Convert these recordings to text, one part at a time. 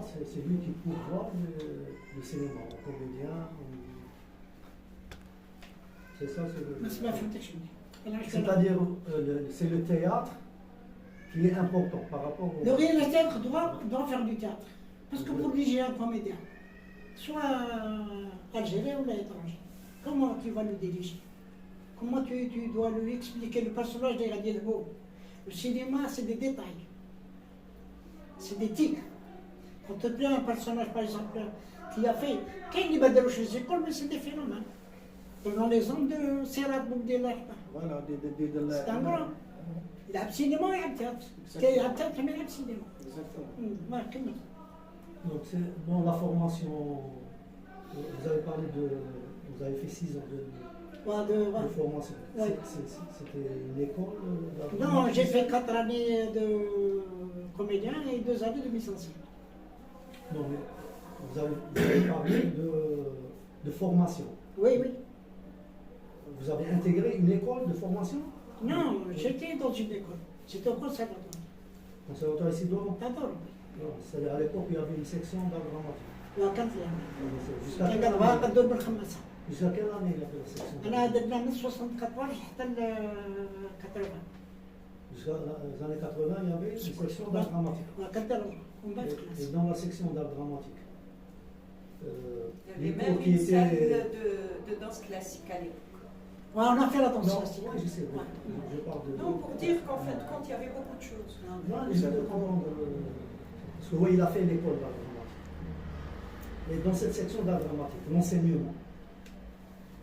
c'est lui qui pourvoit le cinéma, en comédien. C'est ça, ما c'est سمع فهمتكش مني. c'est-à-dire, c'est le théâtre qui est important par rapport au. Le réalisateur doit faire du théâtre. Parce que pour lui, j'ai un comédien, soit algérien ou étranger. Comment tu vas le diriger? Comment tu dois lui expliquer le personnage de Gadi Elbo? Le cinéma, c'est des détails. C'est des tics. Quand tu prends un personnage, par exemple, qui a fait, quand il va chez les écoles, mais c'est des phénomènes. Prenons l'exemple de Serrat Boukdela. Voilà, C'est un grand. Il a le cinéma et le théâtre. Il a le théâtre, mais il a le cinéma. Exactement. Donc, dans la formation, vous avez parlé de. Vous avez fait 6 ans de formation. Ouais. C'était une école Non, j'ai fait 4 années de comédien et 2 années de mise en scène. Non, mais vous avez parlé de formation. Oui, oui. Vous avez intégré une école de formation? Non, j'étais dans une école. J'étais au conservatoire. Conservatoire ici d'Oran? T'adores? Non, c'est-à-dire à l'époque, il y avait une section d'art dramatique. La quatrième. Jusqu'à كان quelle قبلها année? قدور بالخمسة. Jusqu'à quelle année il a fait la section? أنا درنا من 74 حتى ل 80. Jusqu'à les années 80, il y avait une section d'art dramatique. كدروا ومن بعد Et خلاص. dans la section d'art dramatique, Il y les avait cours même qui une salle étaient. de danse classique à l'époque. Ouais, on a fait la danse Non, classique. oui, je sais, oui. Ouais. Je parle de. Non, pour dire qu'en fin de compte, il y avait beaucoup de choses. Non, j'essaie de comprendre. Parce que oui, il a fait l'école d'art dramatique. Et dans cette section d'art dramatique, l'enseignement,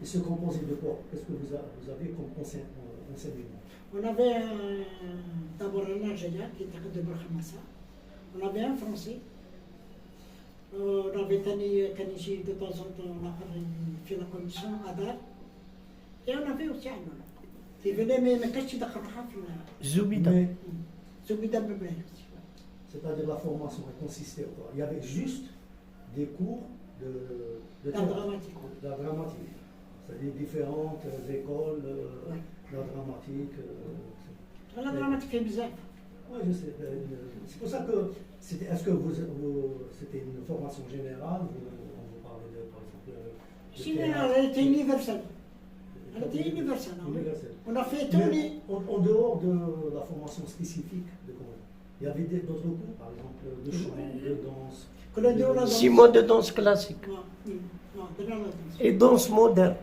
il se composait de quoi? Qu'est-ce que vous avez comme enseignement? On avait d'abord un Algérien qui était de Burkhamassa. On avait un Français. On avait Tani de temps en temps, on a fait la commission à Dar. Et on avait aussi un homme. Il venait, mais qu'est-ce que tu as Zoubida. Mais, Zubida Bebel aussi. c'est-à-dire la formation, elle consistait en quoi? Il y avait juste des cours de D'art théâtre, dramatique. d'art dramatique. C'est-à-dire différentes écoles Ouais. d'art dramatique. La dramatique fait bizarre. Oui, je sais. C'est pour ça que est-ce que c'était une formation générale? On vous parlait de, par exemple, de Général, théâtre. elle était universelle. Elle était universelle. hein. Universelle. On a fait tous les. Mais en dehors de la formation spécifique de comment il y avait d'autres cours, par exemple de chant, de danse. Que le deux, la danse. 6 mois de danse classique Ouais, ouais, de la danse. et danse moderne.